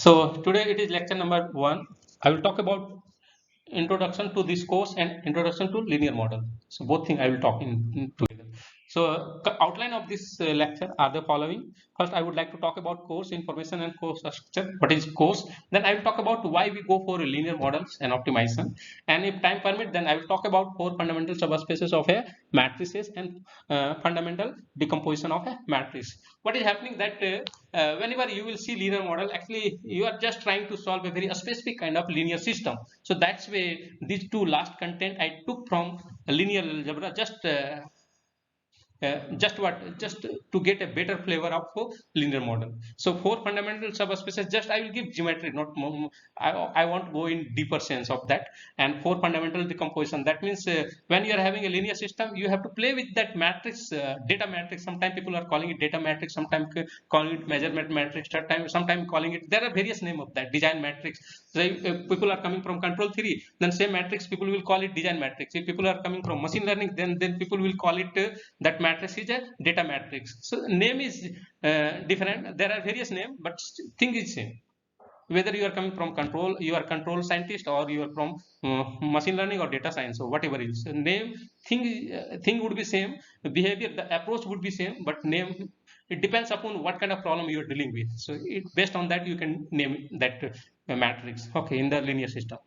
So today it is lecture number 1. I will talk about introduction to this course and introduction to linear model. So both things I will talk in together. So outline of this lecture are the following. First, I would like to talk about course information and course structure. What is course? Then I will talk about why we go for linear models and optimization. And if time permit, then I will talk about 4 fundamental subspaces of a matrices and fundamental decomposition of a matrix. What is happening that whenever you will see linear model, actually you are just trying to solve a very specific kind of linear system. So that's why these two last content I took from linear algebra, just to get a better flavor of linear model. So 4 fundamental subspaces, just I will give geometry, not more, I won't go in deeper sense of that. And 4 fundamental decomposition, that means when you are having a linear system, you have to play with that matrix, data matrix. Sometimes people are calling it data matrix, sometimes calling it measurement matrix, sometimes calling it, there are various name of that, design matrix. So if people are coming from control theory, then same matrix people will call it design matrix. If people are coming from machine learning, then people will call it that matrix is a data matrix. So name is different. There are various names, but thing is same. Whether you are coming from control, you are control scientist, or you are from machine learning or data science, or whatever it is. So name thing would be same. Behavior, the approach would be same, but name, it depends upon what kind of problem you are dealing with. So based on that you can name that matrix. Okay, in the linear system.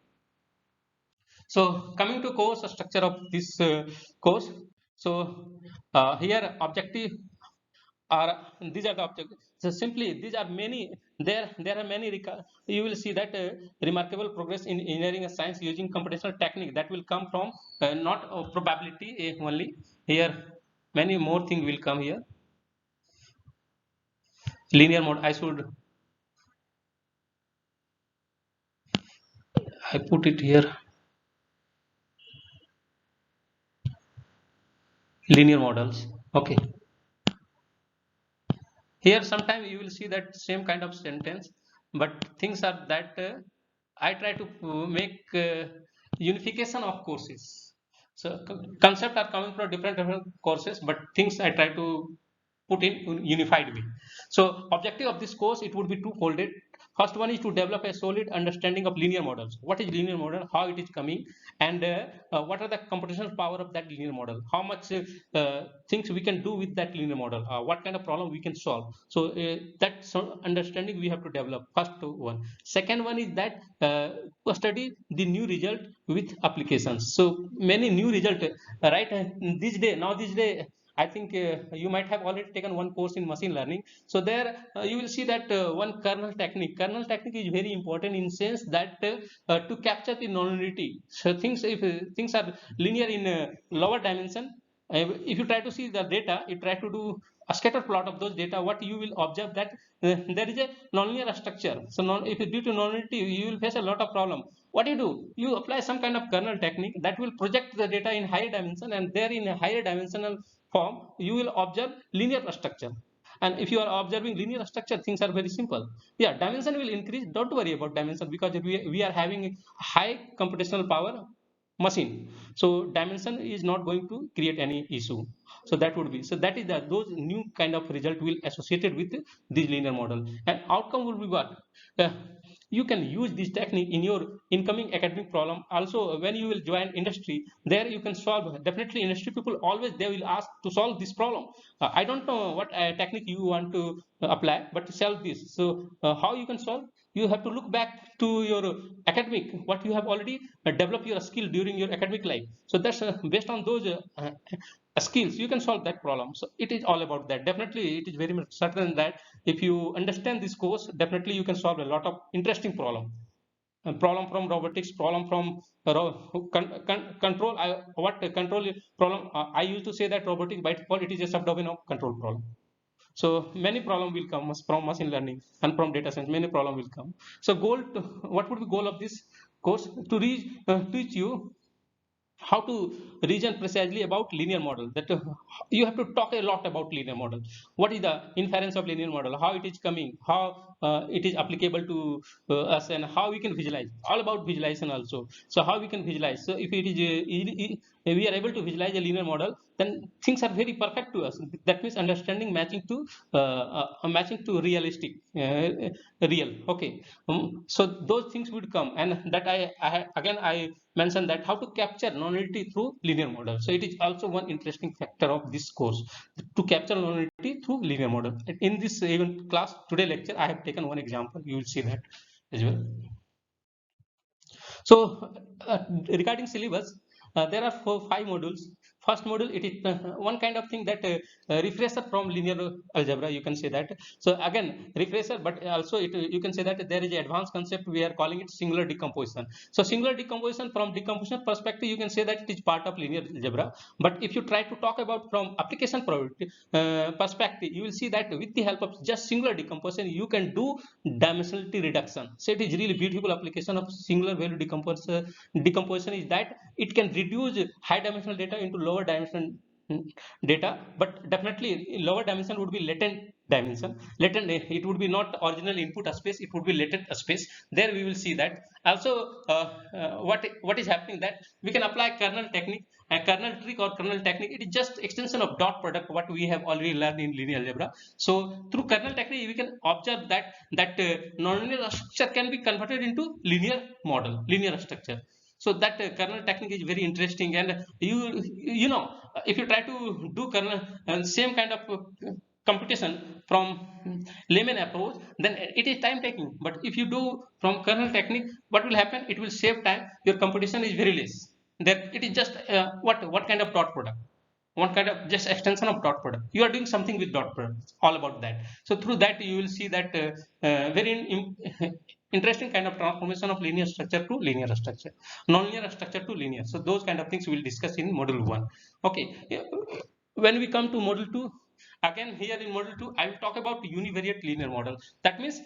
So coming to course structure of this course. So here objective are, these are the objectives. So simply these are many, there are many, you will see that remarkable progress in engineering and science using computational technique, that will come from not probability only. Here many more things will come here. Linear mode, I put it here, linear models. Okay, here sometime you will see that same kind of sentence, but things are that I try to make unification of courses. So concept are coming from different courses, but things I try to put in unified way. So objective of this course, it would be two-folded. First one is to develop a solid understanding of linear models. What is linear model? How it is coming, and what are the computational power of that linear model? How much things we can do with that linear model? What kind of problem we can solve? So that understanding we have to develop. First one. Second one is that study the new result with applications. So many new result, right? This day I think you might have already taken one course in machine learning. So there you will see that one kernel technique. Kernel technique is very important in sense that to capture the nonlinearity. So if things are linear in lower dimension, if you try to see the data, you try to do a scatter plot of those data, what you will observe that there is a nonlinear structure. So if due to nonlinearity, you will face a lot of problem. What do? You apply some kind of kernel technique that will project the data in higher dimension, and there in a higher dimensional form you will observe linear structure. And if you are observing linear structure, things are very simple. Yeah, dimension will increase, don't worry about dimension, because we are having high computational power machine, so dimension is not going to create any issue. So that would be, so that is the those new kind of result will associated with this linear model. And outcome will be what? Uh, you can use this technique in your incoming academic problem also. When you will join industry, there you can solve. Definitely industry people always they will ask to solve this problem. I don't know what technique you want to apply, but to solve this. So how you can solve? You have to look back to your academic, what you have already developed your skill during your academic life. So that's based on those skills you can solve that problem. So it is all about that. Definitely it is very much certain that if you understand this course, definitely you can solve a lot of interesting problem from robotics, problem from control. What control problem? I used to say that robotics by default it is a subdomain of control problem. So many problem will come from machine learning and from data science. Many problem will come. So what would be goal of this course? To teach you how to reason precisely about linear model. That you have to talk a lot about linear model. What is the inference of linear model? How it is coming? How it is applicable to us, and how we can visualize, all about visualization also. So how we can visualize, so if it is we are able to visualize a linear model, then things are very perfect to us. That means understanding matching to realistic, real. Okay. So those things would come, and that I mentioned that how to capture nonlinearity through linear model. So it is also one interesting factor of this course, to capture nonlinearity through linear model. In this even class today lecture, I have taken one example. You will see that as well. So regarding syllabus, there are 5 modules. First module, it is one kind of thing that refresher from linear algebra, you can say that. So again, refresher, but also you can say that there is an advanced concept, we are calling it singular decomposition. So singular decomposition, from decomposition perspective, you can say that it is part of linear algebra. But if you try to talk about from application perspective, you will see that with the help of just singular decomposition, you can do dimensionality reduction. So it is really beautiful application of singular value decomposition is that it can reduce high dimensional data into lower dimensional data, but definitely in lower dimension would be latent dimension. Latent, it would be not original input space, it would be latent space. There we will see that. Also, what is happening, that we can apply kernel technique, and kernel trick or kernel technique, it is just extension of dot product, what we have already learned in linear algebra. So through kernel technique, we can observe that nonlinear structure can be converted into linear model, linear structure. So that kernel technique is very interesting, and you know, if you try to do kernel and same kind of computation from layman approach, then it is time taking. But if you do from kernel technique, what will happen, it will save time, your computation is very less. That it is just what kind of dot product, one kind of just extension of dot product, you are doing something with dot product, all about that. So through that you will see that very interesting kind of transformation of linear structure to linear structure, non-linear structure to linear. So those kind of things we will discuss in module 1. Okay. When we come to module 2, again here in module 2 I will talk about univariate linear model. That means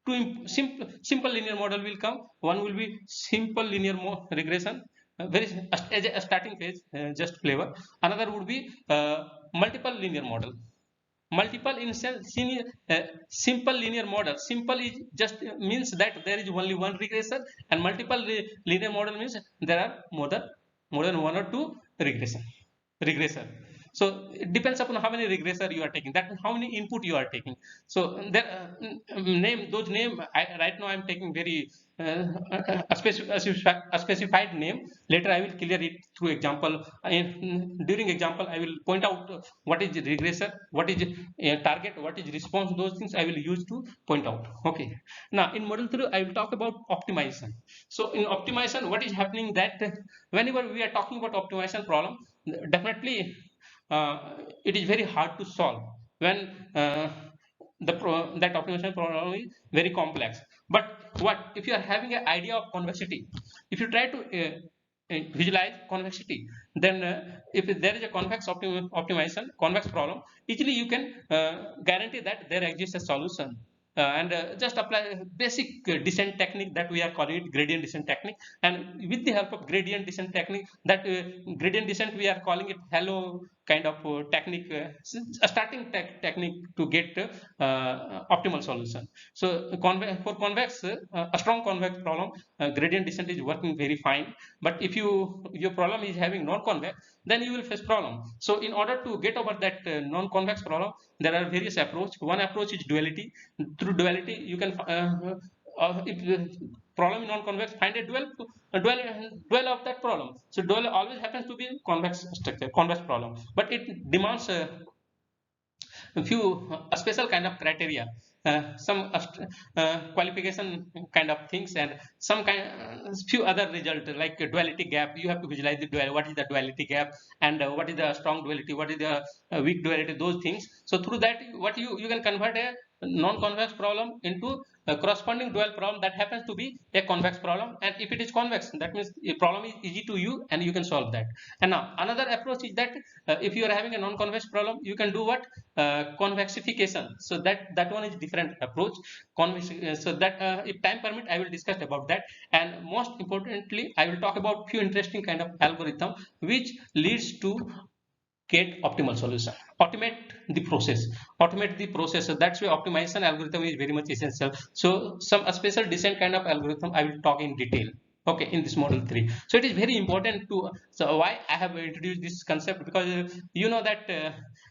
two simple linear model will come. One will be simple linear regression, very as a starting phase, just flavor. Another would be multiple linear model. Multiple in simple linear model. Simple is just means that there is only one regressor, and multiple linear model means there are more than one or two regressor. So it depends upon how many regressor you are taking, that how many input you are taking. So there name those name, right now I am taking very a specified name. Later I will clear it through example. During example I will point out what is regressor, what is target, what is response. Those things I will use to point out. Okay. Now in module 3 I will talk about optimization. So in optimization, what is happening, that whenever we are talking about optimization problem, definitely it is very hard to solve when that optimization problem is very complex. But what if you are having an idea of convexity, if you try to visualize convexity, then if there is a optimization convex problem, easily you can guarantee that there exists a solution. And just apply basic descent technique, that we are calling it gradient descent technique. And with the help of gradient descent technique, that gradient descent we are calling it hello kind of technique, a starting technique to get optimal solution. So for convex, a strong convex problem, gradient descent is working very fine. But if your problem is having non-convex, then you will face problem. So in order to get over that non-convex problem, there are various approach. One approach is duality. Through duality you can if problem in non-convex, find a dual of that problem. So dual always happens to be convex structure, convex problem, but it demands a few a special kind of criteria, some qualification kind of things, and some kind few other result like duality gap. You have to visualize the duality, what is the duality gap, and what is the strong duality, what is the weak duality, those things. So through that, what you can convert a non-convex problem into a corresponding dual problem that happens to be a convex problem. And if it is convex, that means a problem is easy to you and you can solve that. And now another approach is that if you are having a non-convex problem, you can do what, convexification. So that one is different approach. So that if time permit, I will discuss about that. And most importantly, I will talk about few interesting kind of algorithm which leads to get optimal solution. Automate the process. Automate the process. So that's why optimization algorithm is very much essential. So some a special descent kind of algorithm I will talk in detail. Okay, in this model 3. So it is very important to. So why I have introduced this concept, because you know that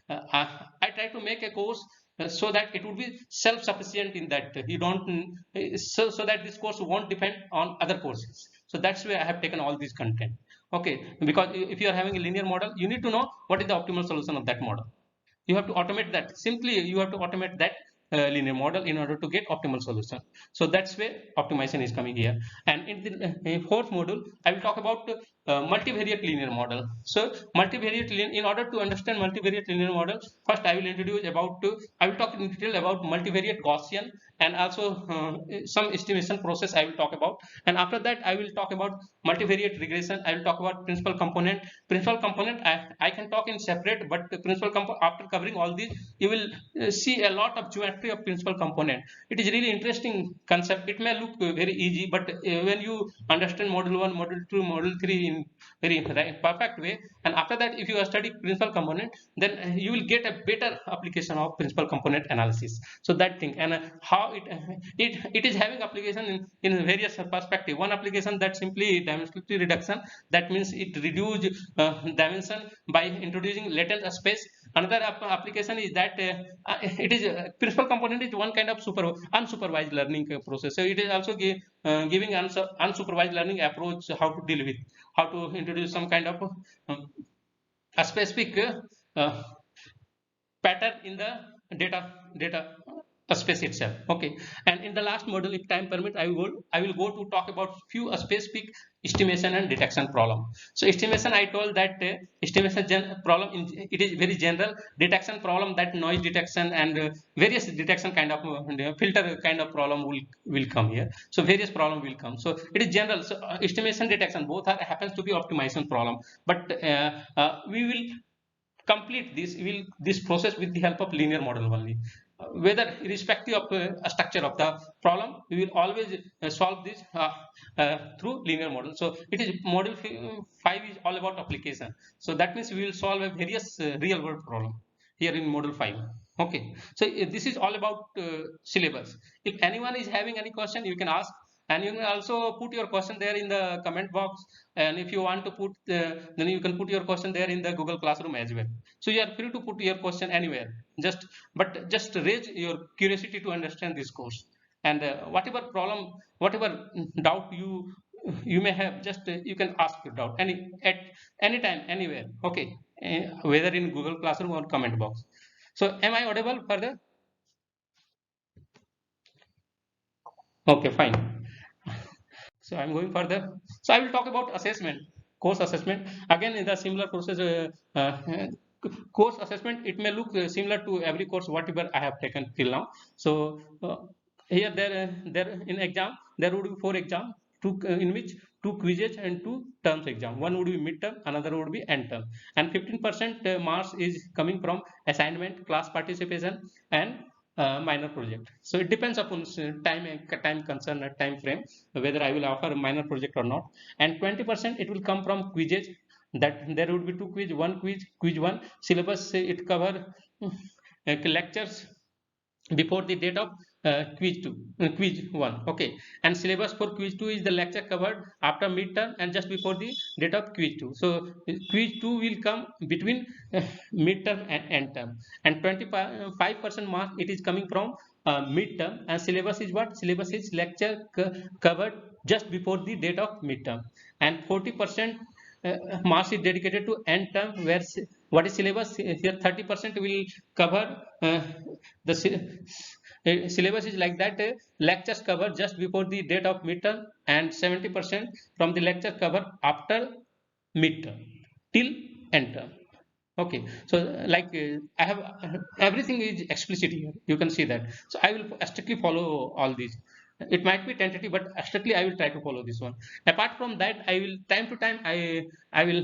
I try to make a course so that it would be self-sufficient in that you don't so that this course won't depend on other courses. So that's why I have taken all this content. Okay, because if you are having a linear model, you need to know what is the optimal solution of that model. You have to automate that. Simply you have to automate that linear model in order to get optimal solution. So that's where optimization is coming here. And in the fourth module I will talk about multivariate linear model. So multivariate in order to understand multivariate linear model, first I will introduce about I will talk in detail about multivariate Gaussian, and also some estimation process I will talk about. And after that I will talk about multivariate regression. I will talk about principal component. Principal component I can talk in separate, but the principal component, after covering all these, you will see a lot of geometry of principal component. It is really interesting concept. It may look very easy, but when you understand module 1, module 2, module 3 in very perfect way, and after that if you study principal component, then you will get a better application of principal component analysis. So that thing, and how it is having application in various perspective. One application that simply dimensionality reduction, that means it reduce dimension by introducing latent space. Another application is that it is principal component is one kind of unsupervised learning process. So it is also giving unsupervised learning approach, how to deal with, how to introduce some kind of a specific pattern in the data space itself. Okay, and in the last module, if time permit, I will go to talk about few specific estimation and detection problem. So estimation, I told that estimation problem it is very general. Detection problem, that noise detection and various detection kind of filter kind of problem will come here. So various problem will come. So it is general. So estimation, detection, both are happens to be optimization problem, but we will complete this process with the help of linear model only. Whether irrespective of a structure of the problem, we will always solve this through linear model. So it is model 5 is all about application. So that means we will solve a various real world problem here in model 5. Okay, so this is all about syllabus. If anyone is having any question, you can ask, and you can also put your question there in the comment box. And if you want to put then you can put your question there in the Google Classroom as well. So you are free to put your question anywhere, just raise your curiosity to understand this course. And whatever problem, whatever doubt you may have, just you can ask your doubt at any time, anywhere. Okay, whether in Google Classroom or comment box. So am I audible further? Okay, fine. So I'm going further. So I will talk about assessment, course assessment. Again, in the similar process, course assessment, it may look similar to every course whatever I have taken till now. So here there in exam there would be 4 exam, in which 2 quizzes and 2 terms exam. One would be midterm, another would be end term, and 15% marks is coming from assignment, class participation, and minor project. So it depends upon time concern and time frame whether I will offer a minor project or not. And 20% it will come from quizzes, that there would be 2 quiz, one quiz 1 syllabus. It cover lectures before the date of quiz 1. Okay, and syllabus for quiz 2 is the lecture covered after midterm and just before the date of quiz 2. So quiz 2 will come between midterm and end term, and 25% mark it is coming from midterm. And syllabus is what? Syllabus is lecture covered just before the date of midterm, and 40% marks is dedicated to end term, where what is syllabus here, 30% will cover the syllabus is like that, lectures cover just before the date of midterm, and 70% from the lecture cover after midterm till end term. Okay, so like I have everything is explicit here, you can see that. So I will strictly follow all these. It might be tentative, but strictly I will try to follow this one. Apart from that, I will time to time I will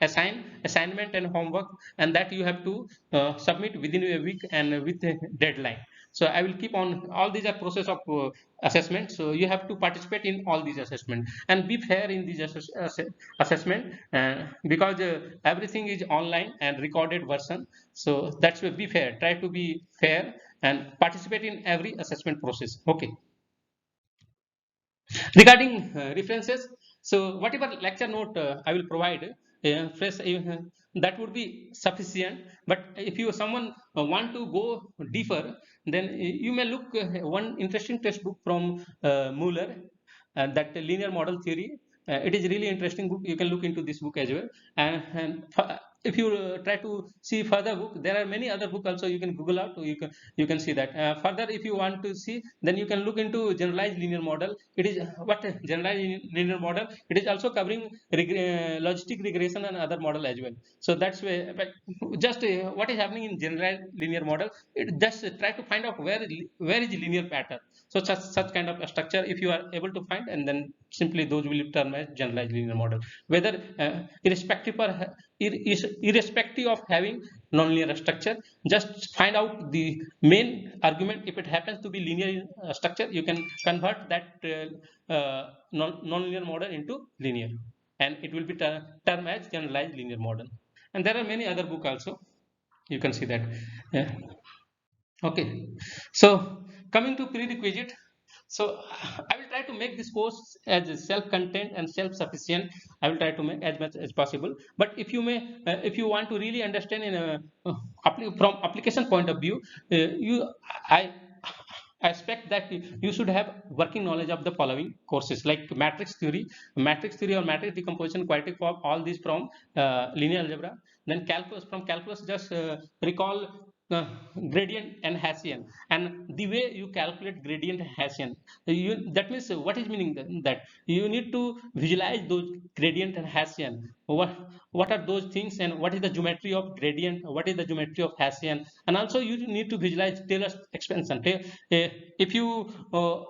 assign assignment and homework, and that you have to submit within a week and with a deadline. So I will keep on, all these are process of assessment, so you have to participate in all these assessment and be fair in these assessment, because everything is online and recorded version. So that's why be fair, try to be fair and participate in every assessment process. Okay. Regarding references, so whatever lecture note I will provide, that would be sufficient. But if you someone want to go deeper, then you may look one interesting textbook from Mueller, that linear model theory. It is really interesting book. You can look into this book as well. And if you try to see further book, there are many other book also, you can Google out, you can see that. Further, if you want to see, then you can look into generalized linear model. It is what generalized linear model, it is also covering logistic regression and other model as well. So that's why, but just what is happening in generalized linear model, it just try to find out where is linear pattern. So such kind of a structure, if you are able to find, and then simply those will be termed as generalized linear model. Whether irrespective or irrespective of having nonlinear structure, just find out the main argument. If it happens to be linear structure, you can convert that nonlinear model into linear, and it will be termed as generalized linear model. And there are many other book also, you can see that. Yeah. Okay, so coming to prerequisite, so I will try to make this course as self-contained and self-sufficient. I will try to make as much as possible. But if you may, if you want to really understand in a from application point of view, I I expect that you should have working knowledge of the following courses, like matrix theory or matrix decomposition, quadratic form, all these from linear algebra. Then calculus, from calculus, just recall uh, gradient and Hessian, and the way you calculate gradient and Hessian. That means what is meaning that you need to visualize those gradient and Hessian. What are those things, and what is the geometry of gradient? What is the geometry of Hessian? And also you need to visualize Taylor's expansion. If you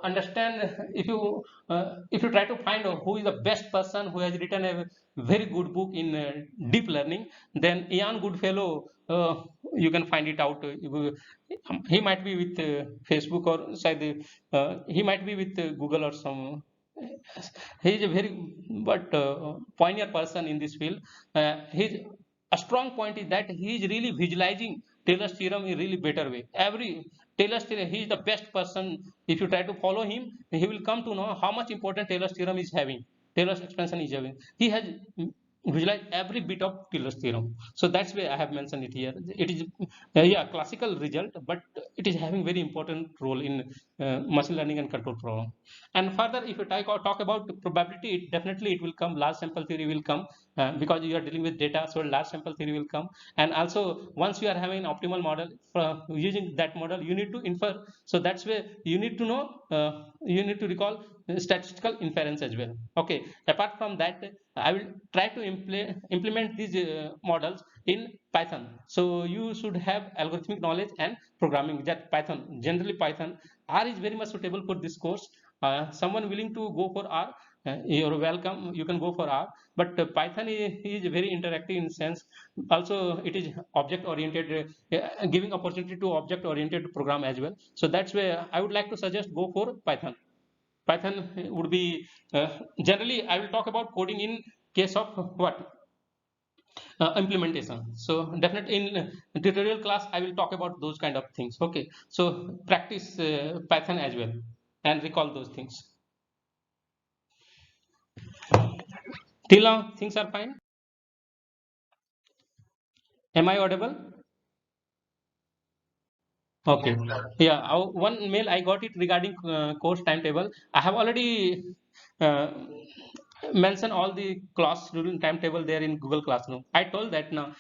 understand, if you try to find who is the best person who has written a very good book in deep learning, then Ian Goodfellow, you can find it out. He might be with Facebook, or he might be with Google or some. He is a very but pioneer person in this field. His a strong point is that he is really visualizing Taylor's theorem in really better way. Every Taylor's theorem, he is the best person. If you try to follow him, he will come to know how much important Taylor's theorem is having. Taylor's expansion is having. He has visualized every bit of Taylor's theorem. So that's why I have mentioned it here. It is yeah, classical result, but it is having very important role in machine learning and control problem. And further, if you talk about probability, definitely it will come. Large sample theory will come, because you are dealing with data, so large sample theory will come. And also, once you are having an optimal model, using that model, you need to infer. So that's where you need to know, you need to recall statistical inference as well. Okay. Apart from that, I will try to implement these models in Python. So you should have algorithmic knowledge and programming. That Python, generally Python, R is very much suitable for this course. Someone willing to go for R, you're welcome. You can go for R, but Python is very interactive in sense. Also, it is object oriented, giving opportunity to object oriented program as well. So that's where I would like to suggest go for Python. Python would be generally. I will talk about coding in case of what implementation. So definitely in tutorial class I will talk about those kind of things. Okay, so practice Python as well and recall those things. Till now things are fine. Am I audible? Okay. Yeah, one mail I got it regarding course timetable. I have already uh, mentioned all the classroom timetable there in Google Classroom. I told that now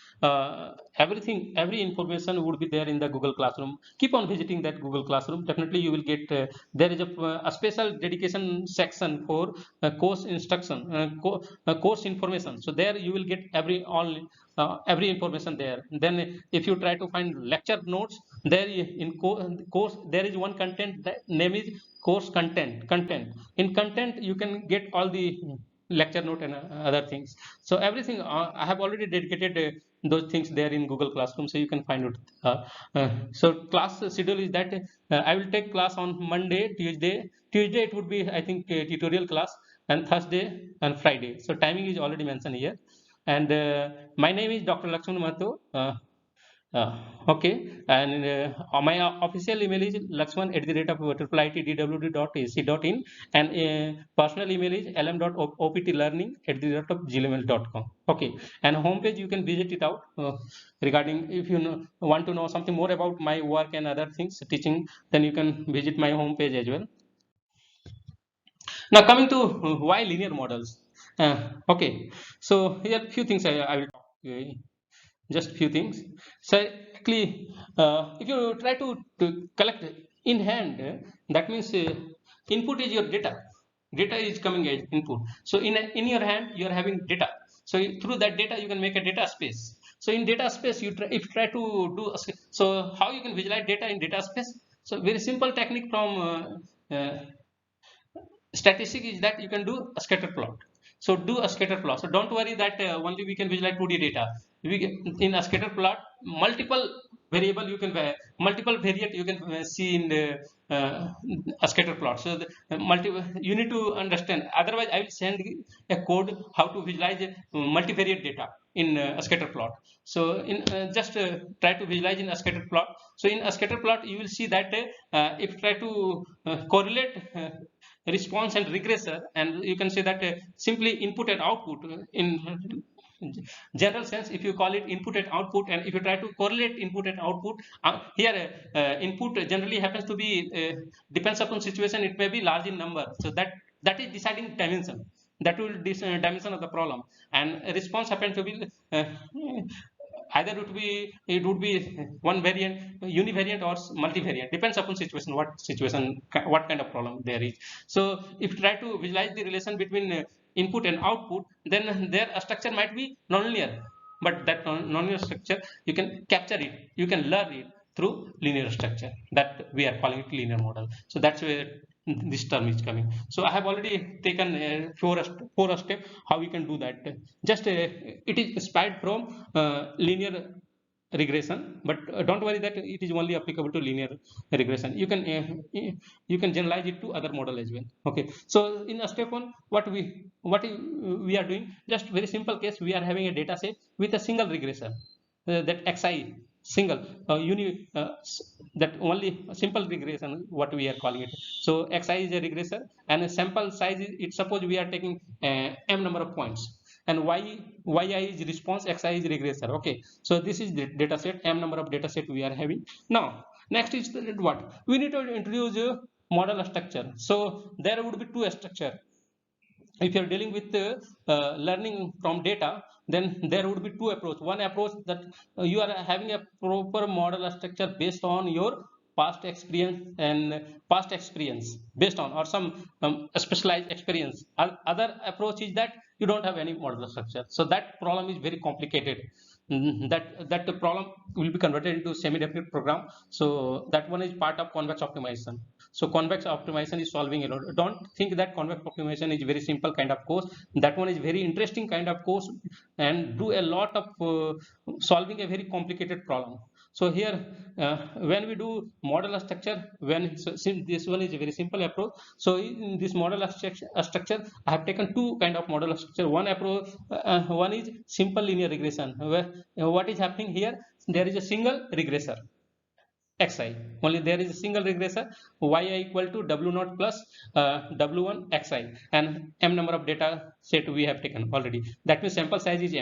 everything, every information would be there in the Google Classroom. Keep on visiting that Google Classroom. Definitely you will get, there is a special dedication section for course instruction, course information. So there you will get every information there. Then if you try to find lecture notes, there in course there is one content, that name is course content. In content you can get all the lecture note and other things. So everything I have already dedicated those things there in Google Classroom, so you can find it. So class schedule is that I will take class on Monday, Tuesday it would be, I think, a tutorial class, and Thursday and Friday. So timing is already mentioned here. And my name is Dr. Lakshman Mahato. Okay, and my official email is lakshman@IITDWD.ac.in, and personal email is lm.optlearning@gmail.com. Okay, and homepage you can visit it out regarding, if you want to know something more about my work and other things teaching, then you can visit my homepage as well. Now coming to why linear models. Okay, so here few things I will talk. Just few things. So actually, if you try to collect in hand, that means input is your data is coming as input. So in your hand you are having data, so through that data you can make a data space. So in data space if you try to do so how you can visualize data in data space. So very simple technique from statistic is that you can do a scatter plot. So do a scatter plot. So don't worry that only we can visualize 2D data. We get, in a scatter plot, multiple variable you can multiple variant you can see in the a scatter plot. So the you need to understand. Otherwise, I will send a code how to visualize multivariate data in a scatter plot. So in just try to visualize in a scatter plot. So in a scatter plot, you will see that if try to correlate response and regressor, and you can say that simply input and output in general sense, if you call it input and output, and if you try to correlate input and output, here input generally happens to be depends upon situation, it may be large in number, so that is deciding dimension, that will dimension of the problem, and response happens to be either it would be one variant, univariant, or multivariant, depends upon situation, what kind of problem there is. So if you try to visualize the relation between input and output, then their structure might be nonlinear, but that nonlinear structure you can capture it, you can learn it through linear structure, that we are calling it linear model. So that's where this term is coming. So I have already taken four step how we can do that. Just it is inspired from linear regression, but don't worry that it is only applicable to linear regression. You can generalize it to other model as well. Okay, so in a step one, we are doing, just very simple case, we are having a data set with a single regression, that xi single that only simple regression, what we are calling it. So xi is a regressor, and a sample size is, it suppose we are taking m number of points, and yi is response, xi is regressor. Okay, so this is the data set, m number of data set we are having. Now next is what we need to introduce a model structure. So there would be two structure. If you are dealing with learning from data, then there would be two approach. One approach that you are having a proper model structure based on your past experience, and past experience based on, or some specialized experience. Other approach is that you don't have any model structure, so that problem is very complicated. That the problem will be converted into semi-definite program. So that one is part of convex optimization. So convex optimization is solving a lot. Don't think that convex optimization is very simple kind of course. That one is very interesting kind of course, and do a lot of solving a very complicated problem. So here when we do model structure, since this one is a very simple approach, so in this model structure I have taken two kind of model structure. One approach, one is simple linear regression, where what is happening here, there is a single regressor xi, only there is a single regressor, yi equal to w0 plus w1 xi, and m number of data set we have taken already. That means sample size is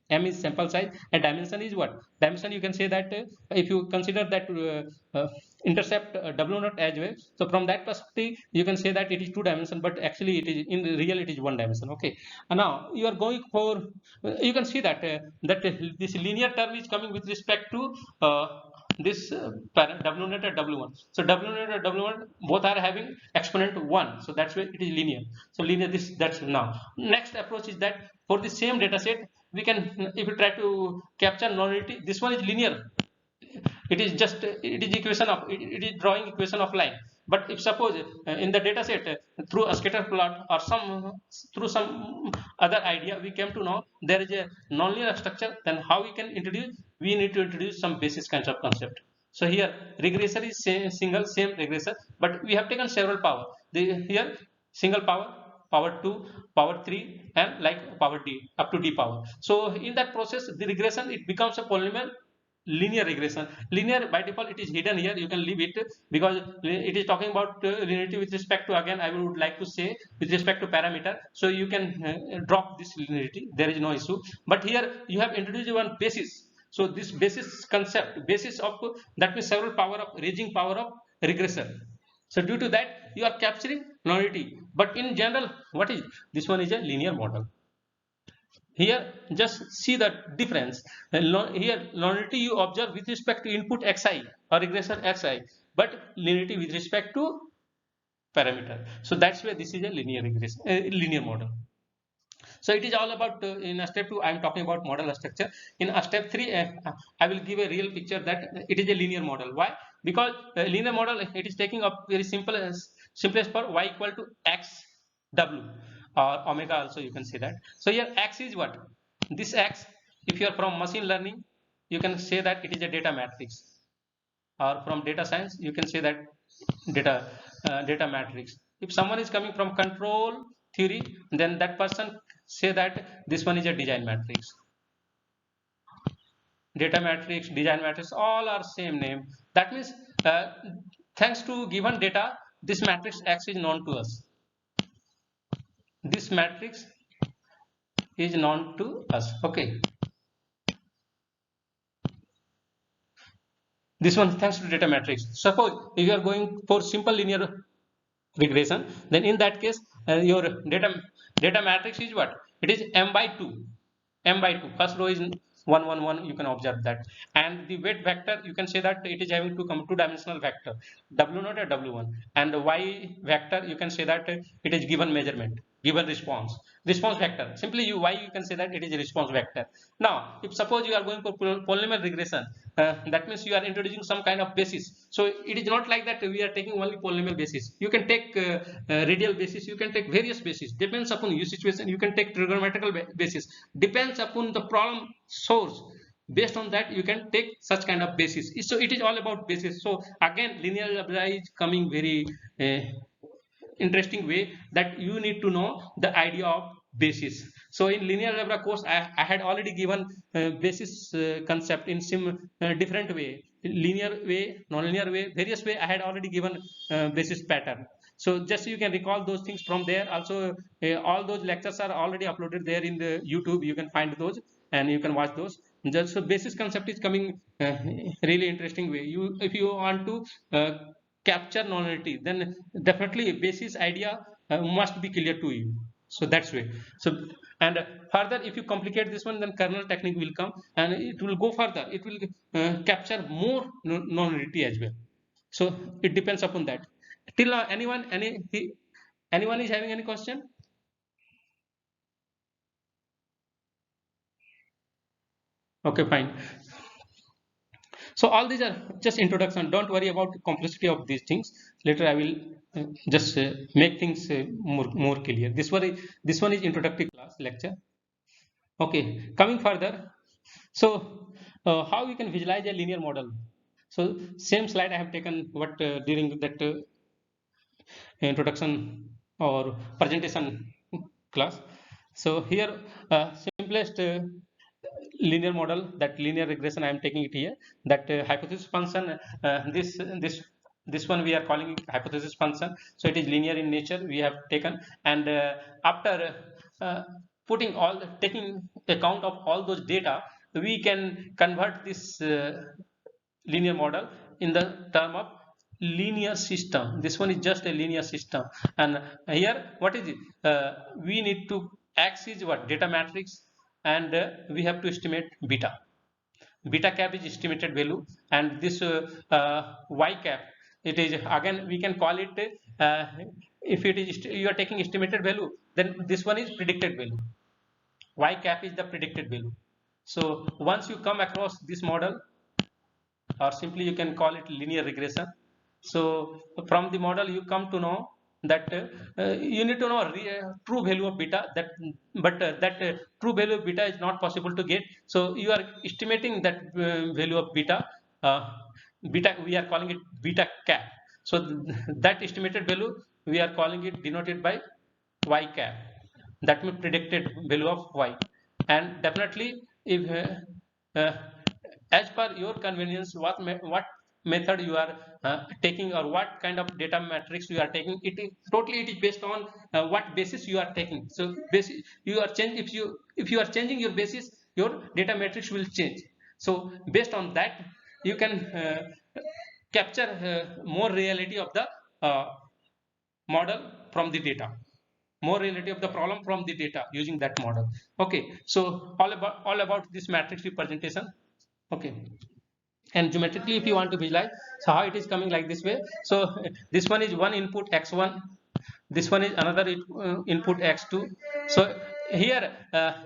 m is sample size, and dimension is what dimension, you can say that if you consider that intercept w0 as well, so from that perspective you can say that it is two dimension, but actually it is in real it is one dimension. Okay, and now you are going for you can see that this linear term is coming with respect to this w0 and w1. So w0 and w1 both are having exponent 1, so that's why it is linear. So linear, this that's now next approach is that for the same data set we can, if we try to capture nonlinearity, this one is linear. It is just, it is equation of, it is drawing equation of line. But if suppose in the data set through a scatter plot or some, through some other idea, we came to know there is a nonlinear structure, then how we can introduce, we need to introduce some basis kinds of concept. So here regressor is single same regressor, but we have taken several power. Here single power, power 2, power 3, and like power d up to d power. So in that process, the regression, it becomes a polynomial linear regression. Linear by default it is hidden here, you can leave it, because it is talking about linearity with respect to, again I would like to say, with respect to parameter. So you can drop this linearity, there is no issue. But here you have introduced one basis. So this basis concept, basis of, that means several power of, raising power of regressor. So due to that you are capturing nonlinearity. But in general, what is this one is a linear model. Here just see the difference. Here nonlinearity you observe with respect to input xi or regressor xi, but linearity with respect to parameter. So that's why this is a linear regression, linear model. So it is all about, in a step 2 I am talking about model structure. In a step 3 I will give a real picture that it is a linear model. Why? Because linear model, it is taking up very simple, simplest for y equal to x w or omega also you can say that. So here x is what? This x, if you are from machine learning, you can say that it is a data matrix, or from data science you can say that data matrix. If someone is coming from control theory, then that person say that this one is a design matrix. Data matrix, design matrix, all are same name. That means thanks to given data, this matrix X is known to us. This matrix is known to us. Okay. This one thanks to data matrix. Suppose if you are going for simple linear regression, then in that case your data matrix is what? It is m by 2. M by 2. First row is 1 1 1, you can observe that, and the weight vector you can say that it is having two dimensional vector, w0 and w1, and the y vector you can say that it is given measurement, given response vector. Simply you y you can say that it is a response vector. Now if suppose you are going for polynomial regression, that means you are introducing some kind of basis. So it is not like that we are taking only polynomial basis. You can take radial basis, you can take various basis, depends upon your situation. You can take trigonometrical basis, depends upon the problem source. Based on that you can take such kind of basis. So it is all about basis. So again linear algebra is coming very interesting way, that you need to know the idea of basis. So in linear algebra course I had already given basis concept in some different way, linear way, non-linear way, various way. I had already given basis pattern. So just you can recall those things from there. Also all those lectures are already uploaded there in the YouTube, you can find those and you can watch those. Just so basis concept is coming really interesting way. You, if you want to capture nonlinearity, then definitely basis idea must be clear to you. So that's way. So and further if you complicate this one, then kernel technique will come and it will go further, it will capture more nonlinearity as well. So it depends upon that. Till now anyone is having any question? Okay, fine. So all these are just introduction. Don't worry about the complexity of these things. Later I will just make things more clear. This one is introductory class lecture. Okay, coming further. So how we can visualize a linear model? So same slide I have taken what during that introduction or presentation class. So here simplest linear model, that linear regression I am taking it here, that hypothesis function, this one we are calling it hypothesis function. So it is linear in nature, we have taken, and after taking account of all those data, we can convert this linear model in the term of linear system. This one is just a linear system, and here what is it? We need to, x is what? Data matrix, and we have to estimate beta cap is estimated value, and this y cap, it is again we can call it if it is you are taking estimated value, then this one is predicted value. y cap is the predicted value. So once you come across this model, or simply you can call it linear regression. So from the model you come to know that you need to know true value of beta, that but that true value of beta is not possible to get. So you are estimating that value of beta, beta we are calling it beta cap. So that estimated value we are calling it denoted by y cap, that means predicted value of y. And definitely if uh, as per your convenience, what method you are taking, or what kind of data matrix you are taking, it is totally, it is based on what basis you are taking. So basis you are change, if you are changing your basis, your data matrix will change. So based on that you can capture more reality of the uh, model from the data, more reality of the problem from the data using that model. Okay, so all about this matrix representation. Okay, and geometrically if you want to visualize, so how it is coming like this way. So this one is one input x1, this one is another input x2. So here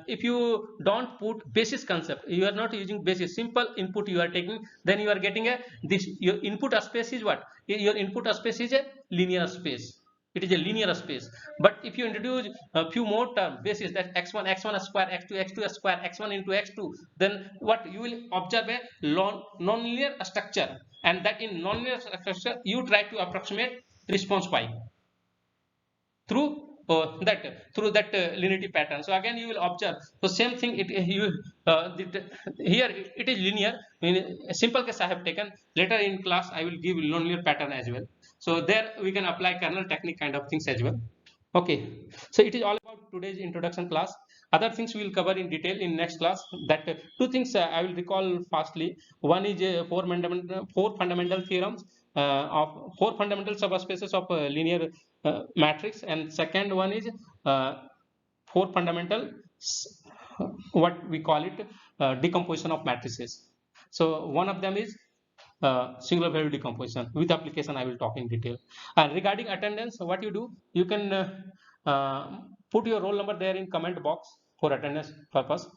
if you don't put basis concept, you are not using basis, simple input you are taking, then you are getting a this, your input space is what, your input space is a linear space, it is a linear space. But if you introduce a few more term basis, that x1 x1 square, x2 x2 square, x1 into x2, then what you will observe a non-linear structure, and that in non-linear structure you try to approximate response y through through that linearity pattern. So again you will observe the same thing, it you here it is linear. In a simple case I have taken, later in class I will give nonlinear pattern as well. So there we can apply kernel technique kind of things as well. Okay, so it is all about today's introduction class. Other things we will cover in detail in next class. That two things I will recall fastly. One is four fundamental theorems of four fundamental subspaces of linear matrix, and second one is uh, four fundamental what we call it decomposition of matrices. So one of them is singular value decomposition. With application I will talk in detail. And regarding attendance, what you do, you can put your roll number there in comment box for attendance purpose.